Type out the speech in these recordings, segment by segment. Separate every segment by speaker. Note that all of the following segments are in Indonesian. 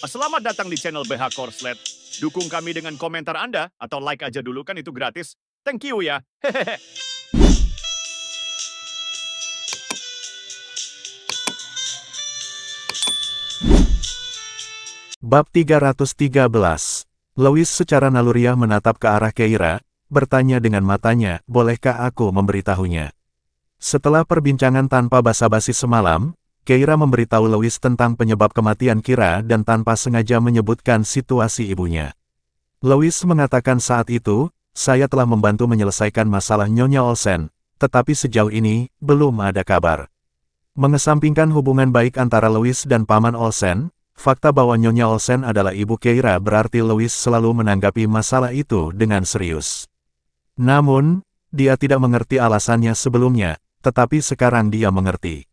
Speaker 1: Selamat datang di channel BH Korslet. Dukung kami dengan komentar Anda, atau like aja dulu kan itu gratis. Thank you ya. Hehehe.
Speaker 2: Bab 313. Lois secara naluriah menatap ke arah Keira, bertanya dengan matanya, bolehkah aku memberitahunya? Setelah perbincangan tanpa basa-basi semalam, Keira memberitahu Lois tentang penyebab kematian Kira dan tanpa sengaja menyebutkan situasi ibunya. Lois mengatakan saat itu, saya telah membantu menyelesaikan masalah Nyonya Olsen, tetapi sejauh ini, belum ada kabar. Mengesampingkan hubungan baik antara Lois dan Paman Olsen, fakta bahwa Nyonya Olsen adalah ibu Keira berarti Lois selalu menanggapi masalah itu dengan serius. Namun, dia tidak mengerti alasannya sebelumnya, tetapi sekarang dia mengerti.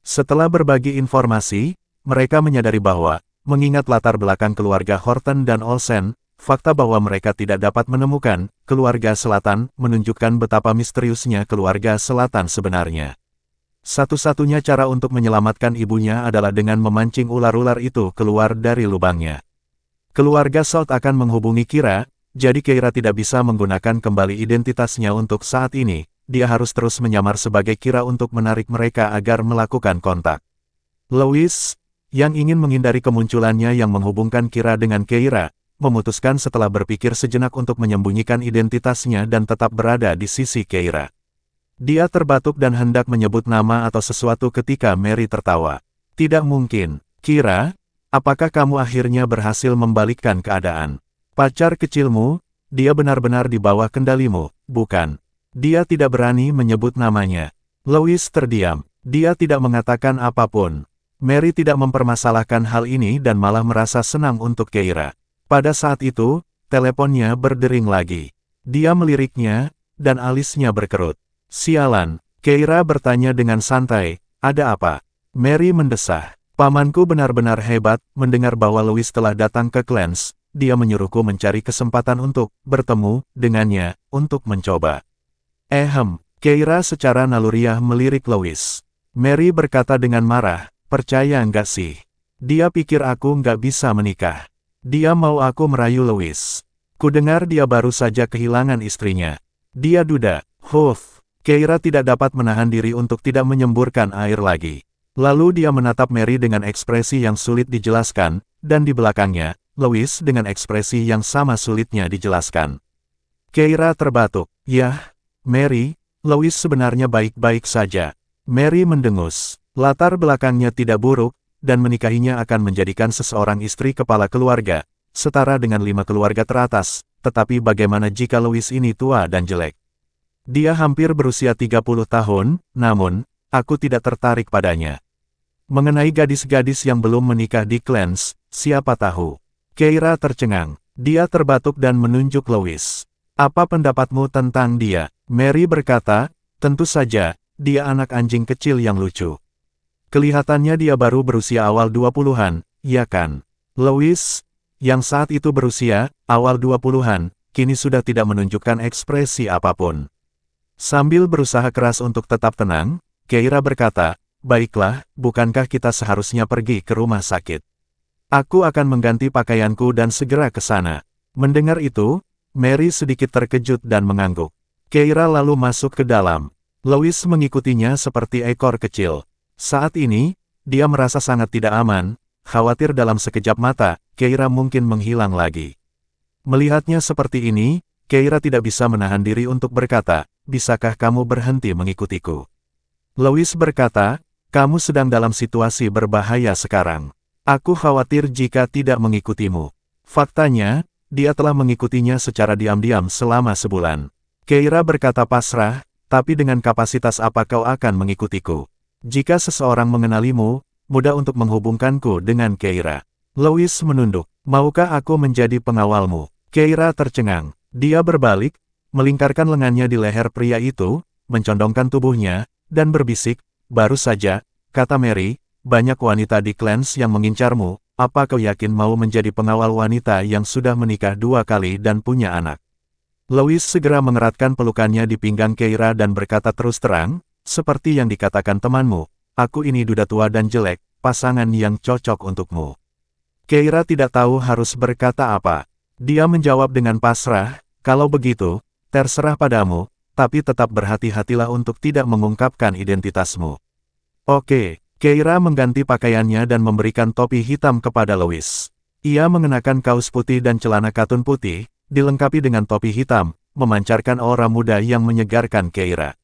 Speaker 2: Setelah berbagi informasi, mereka menyadari bahwa, mengingat latar belakang keluarga Horton dan Olsen, fakta bahwa mereka tidak dapat menemukan keluarga selatan menunjukkan betapa misteriusnya keluarga selatan sebenarnya. Satu-satunya cara untuk menyelamatkan ibunya adalah dengan memancing ular-ular itu keluar dari lubangnya. Keluarga South akan menghubungi Kira, jadi Keira tidak bisa menggunakan kembali identitasnya untuk saat ini. Dia harus terus menyamar sebagai Kira untuk menarik mereka agar melakukan kontak. Lois, yang ingin menghindari kemunculannya yang menghubungkan Kira dengan Keira, memutuskan setelah berpikir sejenak untuk menyembunyikan identitasnya dan tetap berada di sisi Keira. Dia terbatuk dan hendak menyebut nama atau sesuatu ketika Mary tertawa. Tidak mungkin, Kira, apakah kamu akhirnya berhasil membalikkan keadaan? Pacar kecilmu, dia benar-benar di bawah kendalimu, bukan? Dia tidak berani menyebut namanya. Lois terdiam. Dia tidak mengatakan apapun. Mary tidak mempermasalahkan hal ini dan malah merasa senang untuk Keira. Pada saat itu, teleponnya berdering lagi. Dia meliriknya, dan alisnya berkerut. Sialan, Keira bertanya dengan santai, ada apa? Mary mendesah. Pamanku benar-benar hebat, mendengar bahwa Lois telah datang ke Clarence, dia menyuruhku mencari kesempatan untuk bertemu dengannya, untuk mencoba. Keira secara naluriah melirik Lois. Mary berkata dengan marah, percaya nggak sih? Dia pikir aku nggak bisa menikah. Dia mau aku merayu Lois. Kudengar dia baru saja kehilangan istrinya. Dia duda. Keira tidak dapat menahan diri untuk tidak menyemburkan air lagi. Lalu dia menatap Mary dengan ekspresi yang sulit dijelaskan, dan di belakangnya, Lois dengan ekspresi yang sama sulitnya dijelaskan. Keira terbatuk. Yah, Mary, Lois sebenarnya baik-baik saja. Mary mendengus. Latar belakangnya tidak buruk, dan menikahinya akan menjadikan seseorang istri kepala keluarga, setara dengan 5 keluarga teratas, tetapi bagaimana jika Lois ini tua dan jelek? Dia hampir berusia 30 tahun, namun, aku tidak tertarik padanya. Mengenai gadis-gadis yang belum menikah di Clarence, siapa tahu? Keira tercengang. Dia terbatuk dan menunjuk Lois. Apa pendapatmu tentang dia? Mary berkata, tentu saja, dia anak anjing kecil yang lucu. Kelihatannya dia baru berusia awal 20-an, ya kan? Lois, yang saat itu berusia awal 20-an, kini sudah tidak menunjukkan ekspresi apapun. Sambil berusaha keras untuk tetap tenang, Keira berkata, baiklah, bukankah kita seharusnya pergi ke rumah sakit? Aku akan mengganti pakaianku dan segera ke sana. Mendengar itu, Mary sedikit terkejut dan mengangguk. Keira lalu masuk ke dalam. Lois mengikutinya seperti ekor kecil. Saat ini, dia merasa sangat tidak aman, khawatir dalam sekejap mata, Keira mungkin menghilang lagi. Melihatnya seperti ini, Keira tidak bisa menahan diri untuk berkata, bisakah kamu berhenti mengikutiku? Lois berkata, kamu sedang dalam situasi berbahaya sekarang. Aku khawatir jika tidak mengikutimu. Faktanya, dia telah mengikutinya secara diam-diam selama sebulan. Keira berkata pasrah, tapi dengan kapasitas apa kau akan mengikutiku? Jika seseorang mengenalimu, mudah untuk menghubungkanku dengan Keira. Lois menunduk, maukah aku menjadi pengawalmu? Keira tercengang. Dia berbalik, melingkarkan lengannya di leher pria itu, mencondongkan tubuhnya, dan berbisik, baru saja, kata Mary, banyak wanita di Clarence yang mengincarmu. Apa kau yakin mau menjadi pengawal wanita yang sudah menikah 2 kali dan punya anak? Lois segera mengeratkan pelukannya di pinggang Keira dan berkata terus terang, seperti yang dikatakan temanmu, aku ini duda tua dan jelek, pasangan yang cocok untukmu. Keira tidak tahu harus berkata apa. Dia menjawab dengan pasrah, kalau begitu, terserah padamu, tapi tetap berhati-hatilah untuk tidak mengungkapkan identitasmu. Oke, Keira mengganti pakaiannya dan memberikan topi hitam kepada Louis. Ia mengenakan kaos putih dan celana katun putih, dilengkapi dengan topi hitam, memancarkan aura muda yang menyegarkan Keira.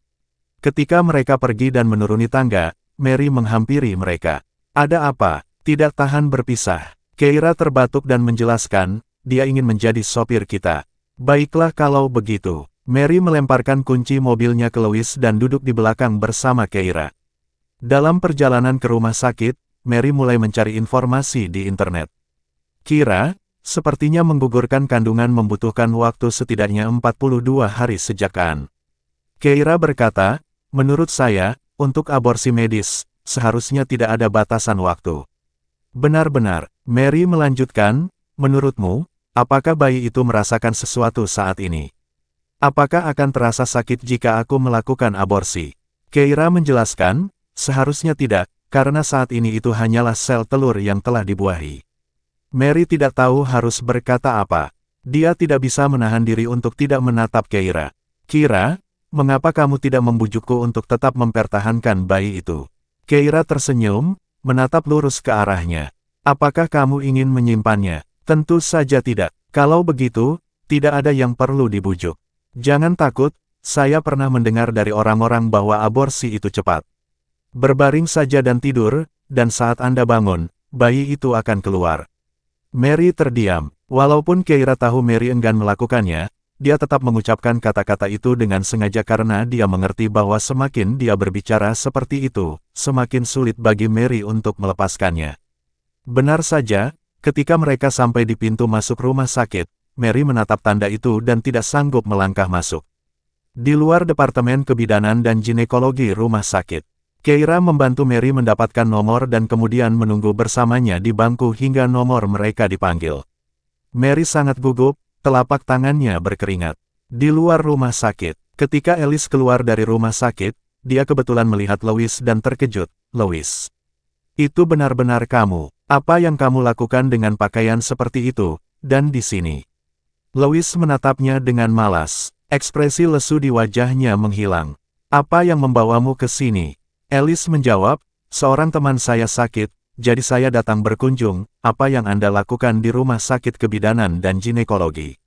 Speaker 2: Ketika mereka pergi dan menuruni tangga, Mary menghampiri mereka. Ada apa? Tidak tahan berpisah. Keira terbatuk dan menjelaskan, dia ingin menjadi sopir kita. Baiklah kalau begitu. Mary melemparkan kunci mobilnya ke Louis dan duduk di belakang bersama Keira. Dalam perjalanan ke rumah sakit, Mary mulai mencari informasi di internet. Kira, sepertinya menggugurkan kandungan membutuhkan waktu setidaknya 42 hari sejak Kan. Keira berkata, menurut saya, untuk aborsi medis, seharusnya tidak ada batasan waktu. Benar-benar, Mary melanjutkan, menurutmu, apakah bayi itu merasakan sesuatu saat ini? Apakah akan terasa sakit jika aku melakukan aborsi? Keira menjelaskan, seharusnya tidak, karena saat ini itu hanyalah sel telur yang telah dibuahi. Mary tidak tahu harus berkata apa. Dia tidak bisa menahan diri untuk tidak menatap Keira. Kira, mengapa kamu tidak membujukku untuk tetap mempertahankan bayi itu? Keira tersenyum, menatap lurus ke arahnya. Apakah kamu ingin menyimpannya? Tentu saja tidak. Kalau begitu, tidak ada yang perlu dibujuk. Jangan takut, saya pernah mendengar dari orang-orang bahwa aborsi itu cepat. Berbaring saja dan tidur, dan saat Anda bangun, bayi itu akan keluar. Mary terdiam. Walaupun Keira tahu Mary enggan melakukannya, dia tetap mengucapkan kata-kata itu dengan sengaja karena dia mengerti bahwa semakin dia berbicara seperti itu, semakin sulit bagi Mary untuk melepaskannya. Benar saja, ketika mereka sampai di pintu masuk rumah sakit, Mary menatap tanda itu dan tidak sanggup melangkah masuk. Di luar departemen kebidanan dan ginekologi rumah sakit, Keira membantu Mary mendapatkan nomor dan kemudian menunggu bersamanya di bangku hingga nomor mereka dipanggil. Mary sangat gugup, telapak tangannya berkeringat. Di luar rumah sakit, ketika Alice keluar dari rumah sakit, dia kebetulan melihat Louis dan terkejut. Louis, itu benar-benar kamu. Apa yang kamu lakukan dengan pakaian seperti itu, dan di sini? Louis menatapnya dengan malas. Ekspresi lesu di wajahnya menghilang. Apa yang membawamu ke sini? Alice menjawab, seorang teman saya sakit, jadi saya datang berkunjung. Apa yang Anda lakukan di rumah sakit kebidanan dan ginekologi?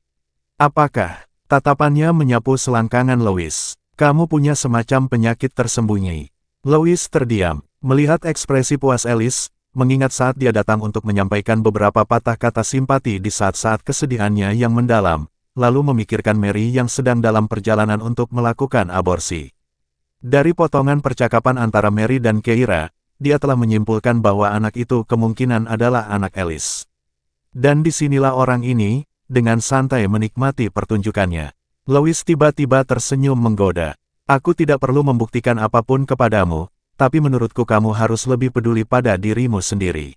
Speaker 2: Apakah? Tatapannya menyapu selangkangan Louis. Kamu punya semacam penyakit tersembunyi. Louis terdiam, melihat ekspresi puas Alice, mengingat saat dia datang untuk menyampaikan beberapa patah kata simpati di saat-saat kesedihannya yang mendalam, lalu memikirkan Mary yang sedang dalam perjalanan untuk melakukan aborsi. Dari potongan percakapan antara Mary dan Keira, dia telah menyimpulkan bahwa anak itu kemungkinan adalah anak Alice. Dan disinilah orang ini, dengan santai menikmati pertunjukannya. Louis tiba-tiba tersenyum menggoda. Aku tidak perlu membuktikan apapun kepadamu, tapi menurutku kamu harus lebih peduli pada dirimu sendiri.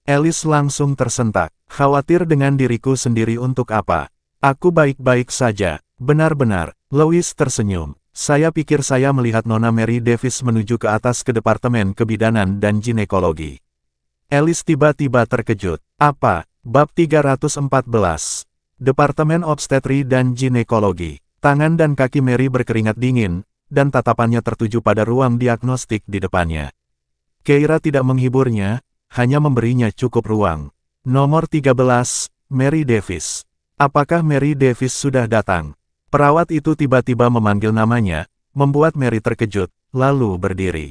Speaker 2: Alice langsung tersentak. Khawatir dengan diriku sendiri untuk apa? Aku baik-baik saja. Benar-benar, Louis tersenyum. Saya pikir saya melihat Nona Mary Davis menuju ke atas ke Departemen Kebidanan dan Ginekologi. Alice tiba-tiba terkejut. Apa? Bab 314. Departemen Obstetri dan Ginekologi. Tangan dan kaki Mary berkeringat dingin, dan tatapannya tertuju pada ruang diagnostik di depannya. Keira tidak menghiburnya, hanya memberinya cukup ruang. Nomor 13, Mary Davis. Apakah Mary Davis sudah datang? Perawat itu tiba-tiba memanggil namanya, membuat Mary terkejut, lalu berdiri.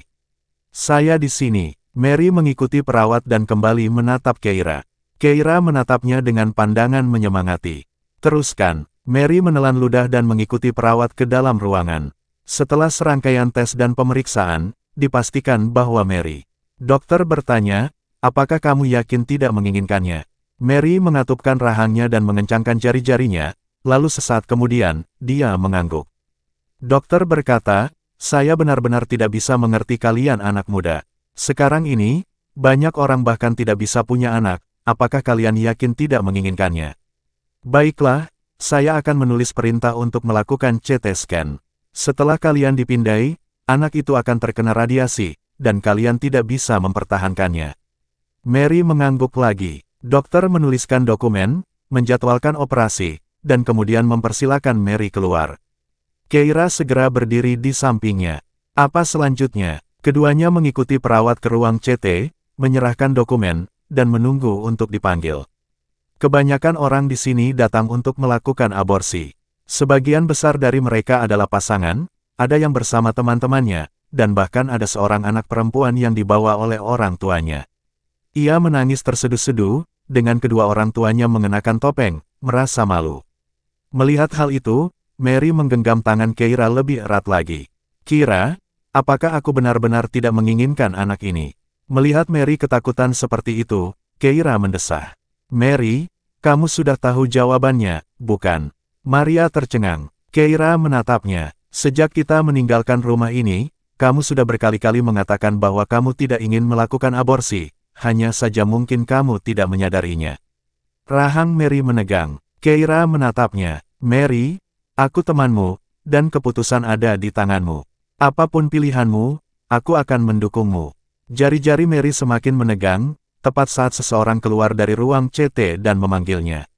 Speaker 2: Saya di sini. Mary mengikuti perawat dan kembali menatap Keira. Keira menatapnya dengan pandangan menyemangati. Teruskan. Mary menelan ludah dan mengikuti perawat ke dalam ruangan. Setelah serangkaian tes dan pemeriksaan, dipastikan bahwa Mary. Dokter bertanya, apakah kamu yakin tidak menginginkannya? Mary mengatupkan rahangnya dan mengencangkan jari-jarinya. Lalu sesaat kemudian, dia mengangguk. Dokter berkata, saya benar-benar tidak bisa mengerti kalian anak muda. Sekarang ini, banyak orang bahkan tidak bisa punya anak, apakah kalian yakin tidak menginginkannya? Baiklah, saya akan menulis perintah untuk melakukan CT scan. Setelah kalian dipindai, anak itu akan terkena radiasi, dan kalian tidak bisa mempertahankannya. Mary mengangguk lagi. Dokter menuliskan dokumen, menjadwalkan operasi, dan kemudian mempersilakan Mary keluar. Keira segera berdiri di sampingnya. Apa selanjutnya? Keduanya mengikuti perawat ke ruang CT, menyerahkan dokumen, dan menunggu untuk dipanggil. Kebanyakan orang di sini datang untuk melakukan aborsi. Sebagian besar dari mereka adalah pasangan, ada yang bersama teman-temannya, dan bahkan ada seorang anak perempuan yang dibawa oleh orang tuanya. Ia menangis terseduh-seduh, dengan kedua orang tuanya mengenakan topeng, merasa malu. Melihat hal itu, Mary menggenggam tangan Keira lebih erat lagi. "Kira, apakah aku benar-benar tidak menginginkan anak ini?" Melihat Mary ketakutan seperti itu, Keira mendesah. "Mary, kamu sudah tahu jawabannya, bukan?" Maria tercengang. Keira menatapnya. "Sejak kita meninggalkan rumah ini, kamu sudah berkali-kali mengatakan bahwa kamu tidak ingin melakukan aborsi, hanya saja mungkin kamu tidak menyadarinya." Rahang Mary menegang. Keira menatapnya. "Mary, aku temanmu, dan keputusan ada di tanganmu. Apapun pilihanmu, aku akan mendukungmu." Jari-jari Mary semakin menegang, tepat saat seseorang keluar dari ruang CT dan memanggilnya.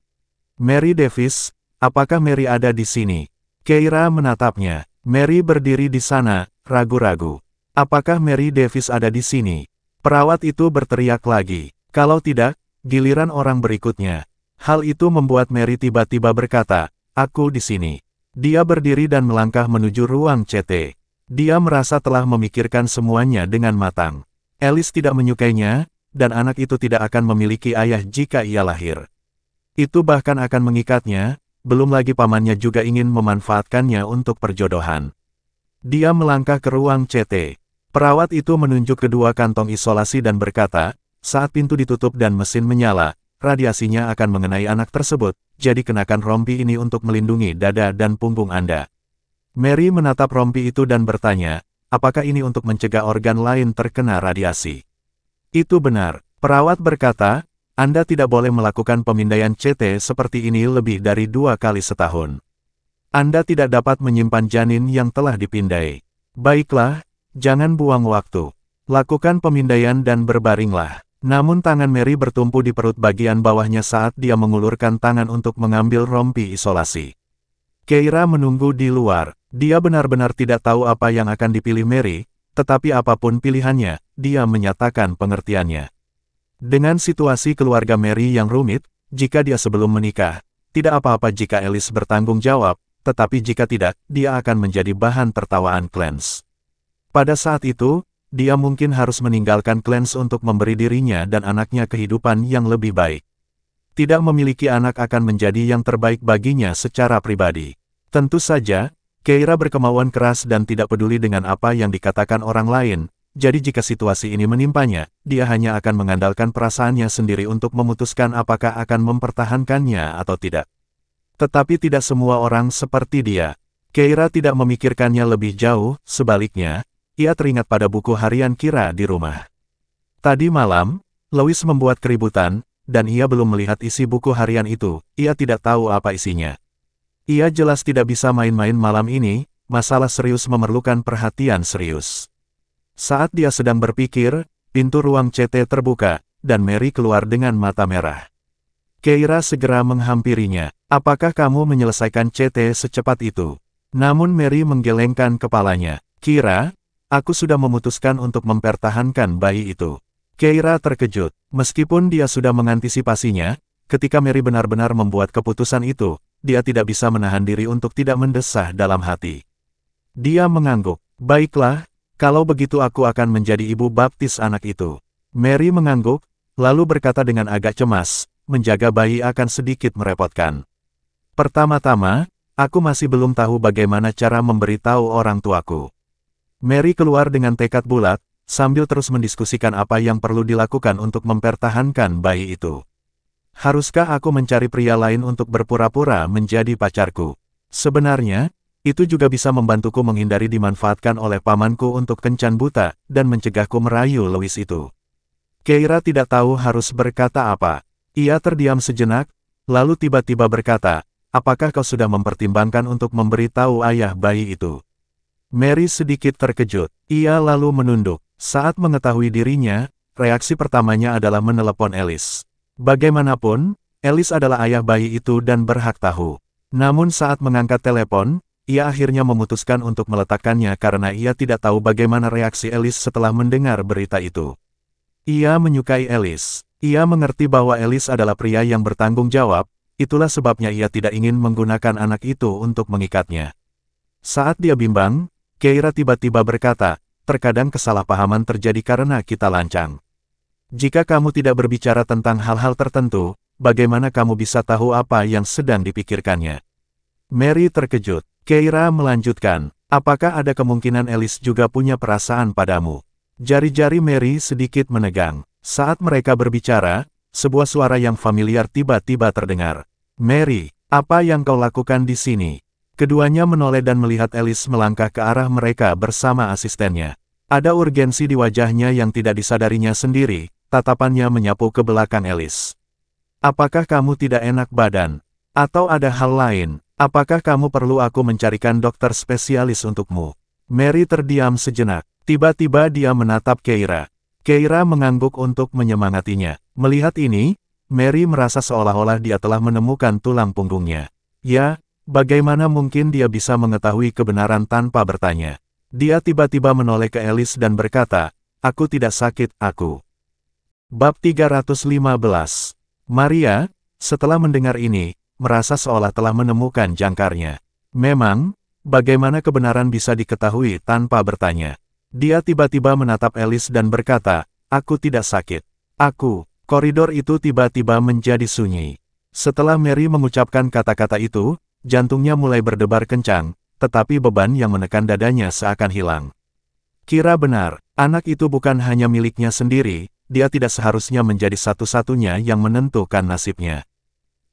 Speaker 2: "Mary Davis, apakah Mary ada di sini?" Keira menatapnya. Mary berdiri di sana, ragu-ragu. "Apakah Mary Davis ada di sini?" Perawat itu berteriak lagi. Kalau tidak, giliran orang berikutnya. Hal itu membuat Mary tiba-tiba berkata, "Aku di sini." Dia berdiri dan melangkah menuju ruang CT. Dia merasa telah memikirkan semuanya dengan matang. Alice tidak menyukainya, dan anak itu tidak akan memiliki ayah jika ia lahir. Itu bahkan akan mengikatnya, belum lagi pamannya juga ingin memanfaatkannya untuk perjodohan. Dia melangkah ke ruang CT. Perawat itu menunjuk kedua kantong isolasi dan berkata, "Saat pintu ditutup dan mesin menyala, radiasinya akan mengenai anak tersebut, jadi kenakan rompi ini untuk melindungi dada dan punggung Anda." Mary menatap rompi itu dan bertanya, "Apakah ini untuk mencegah organ lain terkena radiasi?" "Itu benar," perawat berkata, "Anda tidak boleh melakukan pemindaian CT seperti ini lebih dari 2 kali setahun. Anda tidak dapat menyimpan janin yang telah dipindai. Baiklah, jangan buang waktu. Lakukan pemindaian dan berbaringlah." Namun tangan Mary bertumpu di perut bagian bawahnya saat dia mengulurkan tangan untuk mengambil rompi isolasi. Keira menunggu di luar. Dia benar-benar tidak tahu apa yang akan dipilih Mary, tetapi apapun pilihannya, dia menyatakan pengertiannya. Dengan situasi keluarga Mary yang rumit, jika dia sebelum menikah, tidak apa-apa jika Alice bertanggung jawab, tetapi jika tidak, dia akan menjadi bahan tertawaan Clarence. Pada saat itu, dia mungkin harus meninggalkan Clarence untuk memberi dirinya dan anaknya kehidupan yang lebih baik. Tidak memiliki anak akan menjadi yang terbaik baginya secara pribadi. Tentu saja, Keira berkemauan keras dan tidak peduli dengan apa yang dikatakan orang lain, jadi jika situasi ini menimpanya, dia hanya akan mengandalkan perasaannya sendiri untuk memutuskan apakah akan mempertahankannya atau tidak. Tetapi tidak semua orang seperti dia. Keira tidak memikirkannya lebih jauh, sebaliknya, ia teringat pada buku harian Kira di rumah. Tadi malam, Lois membuat keributan, dan ia belum melihat isi buku harian itu, ia tidak tahu apa isinya. Ia jelas tidak bisa main-main malam ini, masalah serius memerlukan perhatian serius. Saat dia sedang berpikir, pintu ruang CT terbuka, dan Mary keluar dengan mata merah. Keira segera menghampirinya. "Apakah kamu menyelesaikan CT secepat itu?" Namun Mary menggelengkan kepalanya. "Kira, aku sudah memutuskan untuk mempertahankan bayi itu." Keira terkejut. Meskipun dia sudah mengantisipasinya, ketika Mary benar-benar membuat keputusan itu, dia tidak bisa menahan diri untuk tidak mendesah dalam hati. Dia mengangguk. "Baiklah, kalau begitu aku akan menjadi ibu baptis anak itu." Mary mengangguk, lalu berkata dengan agak cemas, "Menjaga bayi akan sedikit merepotkan. Pertama-tama, aku masih belum tahu bagaimana cara memberitahu orang tuaku." Mary keluar dengan tekad bulat, sambil terus mendiskusikan apa yang perlu dilakukan untuk mempertahankan bayi itu. "Haruskah aku mencari pria lain untuk berpura-pura menjadi pacarku? Sebenarnya, itu juga bisa membantuku menghindari dimanfaatkan oleh pamanku untuk kencan buta, dan mencegahku merayu Lois itu." Keira tidak tahu harus berkata apa. Ia terdiam sejenak, lalu tiba-tiba berkata, "Apakah kau sudah mempertimbangkan untuk memberitahu ayah bayi itu?" Mary sedikit terkejut. Ia lalu menunduk. Saat mengetahui dirinya, reaksi pertamanya adalah menelepon Alice. Bagaimanapun, Alice adalah ayah bayi itu dan berhak tahu. Namun saat mengangkat telepon, ia akhirnya memutuskan untuk meletakkannya karena ia tidak tahu bagaimana reaksi Alice setelah mendengar berita itu. Ia menyukai Alice. Ia mengerti bahwa Alice adalah pria yang bertanggung jawab, itulah sebabnya ia tidak ingin menggunakan anak itu untuk mengikatnya. Saat dia bimbang, Keira tiba-tiba berkata, terkadang kesalahpahaman terjadi karena kita lancang. Jika kamu tidak berbicara tentang hal-hal tertentu, bagaimana kamu bisa tahu apa yang sedang dipikirkannya? Mary terkejut. Keira melanjutkan, apakah ada kemungkinan Alice juga punya perasaan padamu? Jari-jari Mary sedikit menegang. Saat mereka berbicara, sebuah suara yang familiar tiba-tiba terdengar. Mary, apa yang kau lakukan di sini? Keduanya menoleh dan melihat Alice melangkah ke arah mereka bersama asistennya. Ada urgensi di wajahnya yang tidak disadarinya sendiri, tatapannya menyapu ke belakang Alice. Apakah kamu tidak enak badan? Atau ada hal lain? Apakah kamu perlu aku mencarikan dokter spesialis untukmu? Mary terdiam sejenak. Tiba-tiba dia menatap Keira. Keira mengangguk untuk menyemangatinya. Melihat ini, Mary merasa seolah-olah dia telah menemukan tulang punggungnya. Ya, bagaimana mungkin dia bisa mengetahui kebenaran tanpa bertanya? Dia tiba-tiba menoleh ke Alice dan berkata, aku tidak sakit, aku. Bab 315. Maria, setelah mendengar ini, merasa seolah telah menemukan jangkarnya. Memang, bagaimana kebenaran bisa diketahui tanpa bertanya? Dia tiba-tiba menatap Alice dan berkata, aku tidak sakit. Aku. Koridor itu tiba-tiba menjadi sunyi. Setelah Mary mengucapkan kata-kata itu, jantungnya mulai berdebar kencang, tetapi beban yang menekan dadanya seakan hilang. Kira benar, anak itu bukan hanya miliknya sendiri, dia tidak seharusnya menjadi satu-satunya yang menentukan nasibnya.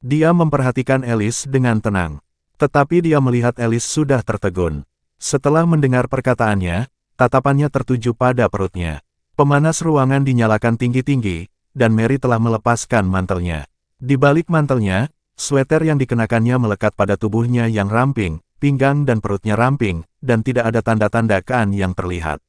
Speaker 2: Dia memperhatikan Alice dengan tenang. Tetapi dia melihat Alice sudah tertegun. Setelah mendengar perkataannya, tatapannya tertuju pada perutnya. Pemanas ruangan dinyalakan tinggi-tinggi, dan Mary telah melepaskan mantelnya. Di balik mantelnya, sweater yang dikenakannya melekat pada tubuhnya yang ramping, pinggang dan perutnya ramping, dan tidak ada tanda-tanda kean yang terlihat.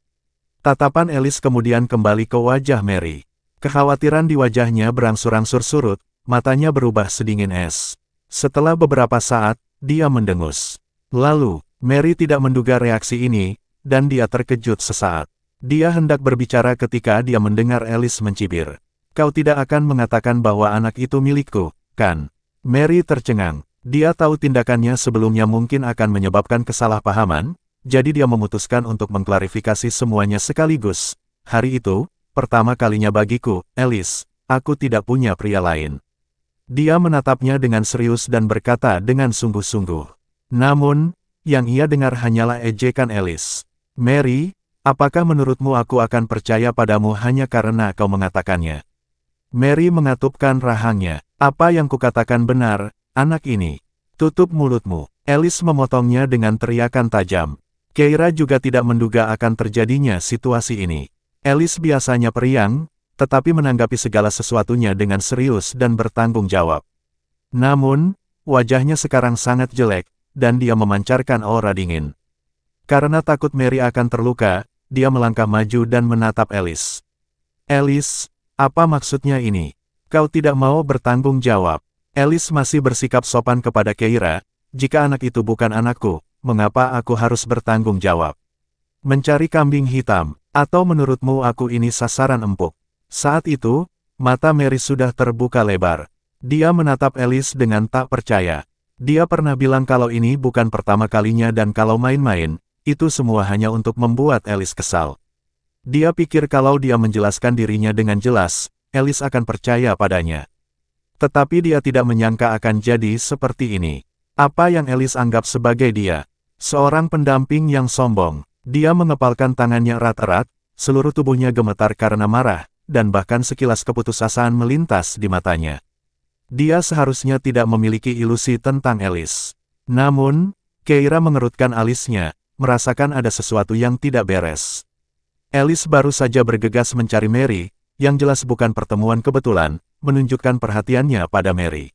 Speaker 2: Tatapan Alice kemudian kembali ke wajah Mary. Kekhawatiran di wajahnya berangsur-angsur surut, matanya berubah sedingin es. Setelah beberapa saat, dia mendengus. Lalu, Mary tidak menduga reaksi ini, dan dia terkejut sesaat. Dia hendak berbicara ketika dia mendengar Alice mencibir. Kau tidak akan mengatakan bahwa anak itu milikku, kan? Mary tercengang. Dia tahu tindakannya sebelumnya mungkin akan menyebabkan kesalahpahaman, jadi dia memutuskan untuk mengklarifikasi semuanya sekaligus. Hari itu, pertama kalinya bagiku, Alice, aku tidak punya pria lain. Dia menatapnya dengan serius dan berkata dengan sungguh-sungguh. Namun, yang ia dengar hanyalah ejekan Alice. Mary, apakah menurutmu aku akan percaya padamu hanya karena kau mengatakannya? Mary mengatupkan rahangnya. Apa yang kukatakan benar, anak ini. Tutup mulutmu. Alice memotongnya dengan teriakan tajam. Keira juga tidak menduga akan terjadinya situasi ini. Alice biasanya periang, tetapi menanggapi segala sesuatunya dengan serius dan bertanggung jawab. Namun, wajahnya sekarang sangat jelek, dan dia memancarkan aura dingin. Karena takut Mary akan terluka, dia melangkah maju dan menatap Alice. Alice, apa maksudnya ini? Kau tidak mau bertanggung jawab. Alice masih bersikap sopan kepada Keira, jika anak itu bukan anakku, mengapa aku harus bertanggung jawab? Mencari kambing hitam, atau menurutmu aku ini sasaran empuk? Saat itu, mata Mary sudah terbuka lebar. Dia menatap Alice dengan tak percaya. Dia pernah bilang kalau ini bukan pertama kalinya dan kalau main-main, itu semua hanya untuk membuat Alice kesal. Dia pikir kalau dia menjelaskan dirinya dengan jelas, Alice akan percaya padanya. Tetapi dia tidak menyangka akan jadi seperti ini. Apa yang Alice anggap sebagai dia? Seorang pendamping yang sombong. Dia mengepalkan tangannya erat-erat, seluruh tubuhnya gemetar karena marah, dan bahkan sekilas keputusasaan melintas di matanya. Dia seharusnya tidak memiliki ilusi tentang Alice. Namun, Keira mengerutkan alisnya, merasakan ada sesuatu yang tidak beres. Alice baru saja bergegas mencari Mary, yang jelas bukan pertemuan kebetulan, menunjukkan perhatiannya pada Mary.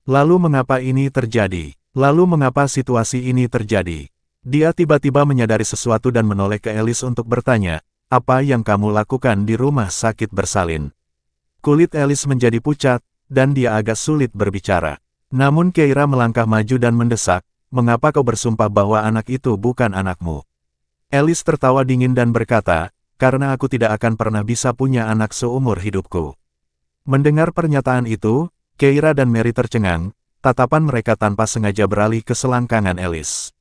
Speaker 2: Lalu mengapa ini terjadi? Lalu mengapa situasi ini terjadi? Dia tiba-tiba menyadari sesuatu dan menoleh ke Alice untuk bertanya, apa yang kamu lakukan di rumah sakit bersalin? Kulit Alice menjadi pucat, dan dia agak sulit berbicara. Namun Keira melangkah maju dan mendesak, "Mengapa kau bersumpah bahwa anak itu bukan anakmu?" Alice tertawa dingin dan berkata, "Karena aku tidak akan pernah bisa punya anak seumur hidupku." Mendengar pernyataan itu, Keira dan Mary tercengang, tatapan mereka tanpa sengaja beralih ke selangkangan Alice.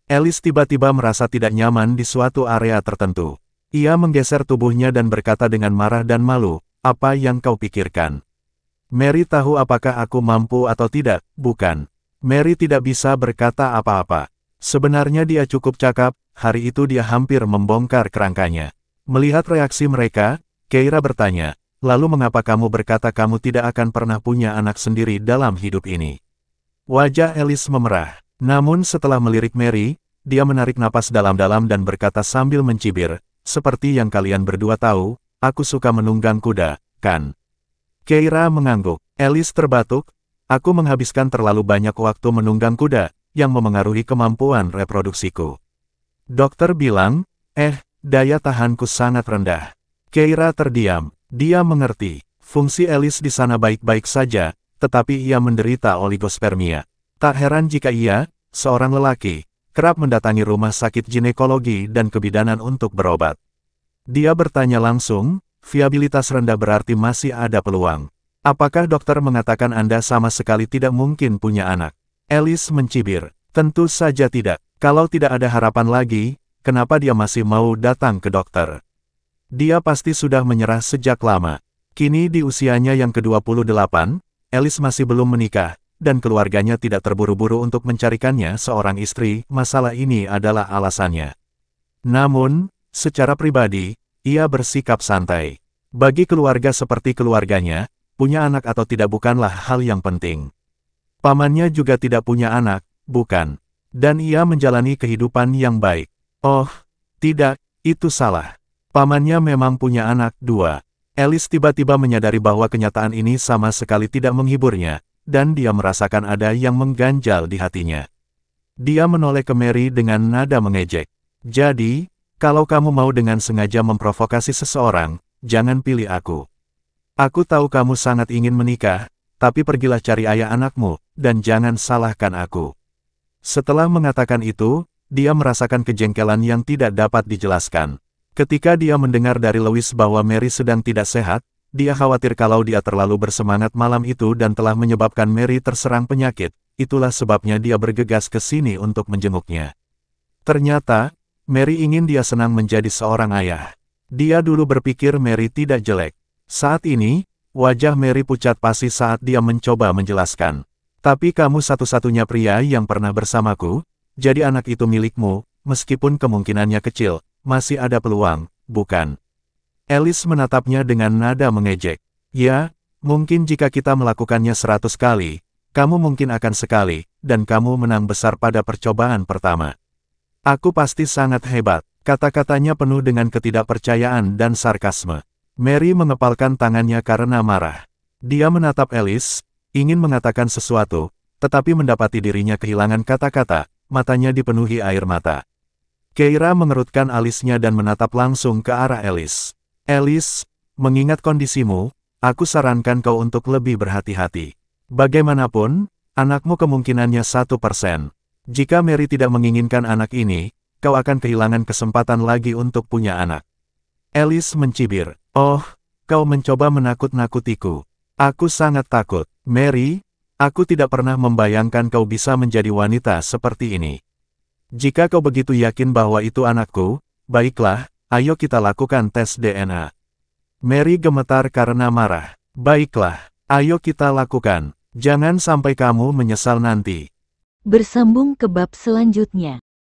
Speaker 2: Alice tiba-tiba merasa tidak nyaman di suatu area tertentu. Ia menggeser tubuhnya dan berkata dengan marah dan malu, "Apa yang kau pikirkan? Mary tahu apakah aku mampu atau tidak, bukan?" Mary tidak bisa berkata apa-apa. Sebenarnya dia cukup cakap, hari itu dia hampir membongkar kerangkanya. Melihat reaksi mereka, Keira bertanya, "Lalu mengapa kamu berkata kamu tidak akan pernah punya anak sendiri dalam hidup ini?" Wajah Alice memerah. Namun setelah melirik Mary, dia menarik napas dalam-dalam dan berkata sambil mencibir, "Seperti yang kalian berdua tahu, aku suka menunggang kuda, kan?" Keira mengangguk. Alice terbatuk, "Aku menghabiskan terlalu banyak waktu menunggang kuda, yang memengaruhi kemampuan reproduksiku." Dokter bilang, daya tahanku sangat rendah." Keira terdiam. Dia mengerti. Fungsi Alice di sana baik-baik saja, tetapi ia menderita oligospermia. Tak heran jika ia, seorang lelaki, kerap mendatangi rumah sakit ginekologi dan kebidanan untuk berobat. Dia bertanya langsung, "Viabilitas rendah berarti masih ada peluang. Apakah dokter mengatakan Anda sama sekali tidak mungkin punya anak?" Alice mencibir, "Tentu saja tidak. Kalau tidak ada harapan lagi, kenapa dia masih mau datang ke dokter? Dia pasti sudah menyerah sejak lama." Kini di usianya yang ke-28, Alice masih belum menikah, dan keluarganya tidak terburu-buru untuk mencarikannya seorang istri. Masalah ini adalah alasannya. Namun, secara pribadi, ia bersikap santai. Bagi keluarga seperti keluarganya, punya anak atau tidak bukanlah hal yang penting. Pamannya juga tidak punya anak, bukan? Dan ia menjalani kehidupan yang baik. Oh, tidak, itu salah. Pamannya memang punya anak, 2. Alice tiba-tiba menyadari bahwa kenyataan ini sama sekali tidak menghiburnya, dan dia merasakan ada yang mengganjal di hatinya. Dia menoleh ke Mary dengan nada mengejek. "Jadi, kalau kamu mau dengan sengaja memprovokasi seseorang, jangan pilih aku. Aku tahu kamu sangat ingin menikah, tapi pergilah cari ayah anakmu, dan jangan salahkan aku." Setelah mengatakan itu, dia merasakan kejengkelan yang tidak dapat dijelaskan. Ketika dia mendengar dari Louis bahwa Mary sedang tidak sehat, dia khawatir kalau dia terlalu bersemangat malam itu dan telah menyebabkan Mary terserang penyakit. Itulah sebabnya dia bergegas ke sini untuk menjenguknya. Ternyata, Mary ingin dia senang menjadi seorang ayah. Dia dulu berpikir Mary tidak jelek. Saat ini, wajah Mary pucat pasi saat dia mencoba menjelaskan. "Tapi kamu satu-satunya pria yang pernah bersamaku, jadi anak itu milikmu, meskipun kemungkinannya kecil, masih ada peluang, bukan?" Alice menatapnya dengan nada mengejek. "Ya, mungkin jika kita melakukannya 100 kali, kamu mungkin akan sekali, dan kamu menang besar pada percobaan pertama. Aku pasti sangat hebat." Kata-katanya penuh dengan ketidakpercayaan dan sarkasme. Mary mengepalkan tangannya karena marah. Dia menatap Alice, ingin mengatakan sesuatu, tetapi mendapati dirinya kehilangan kata-kata, matanya dipenuhi air mata. Keira mengerutkan alisnya dan menatap langsung ke arah Alice. "Alice, mengingat kondisimu, aku sarankan kau untuk lebih berhati-hati. Bagaimanapun, anakmu kemungkinannya 1%. Jika Mary tidak menginginkan anak ini, kau akan kehilangan kesempatan lagi untuk punya anak." Alice mencibir, "Oh, kau mencoba menakut-nakutiku. Aku sangat takut. Mary, aku tidak pernah membayangkan kau bisa menjadi wanita seperti ini. Jika kau begitu yakin bahwa itu anakku, baiklah, ayo kita lakukan tes DNA." Mary gemetar karena marah. "Baiklah, ayo kita lakukan. Jangan sampai kamu menyesal nanti."
Speaker 3: Bersambung ke bab selanjutnya.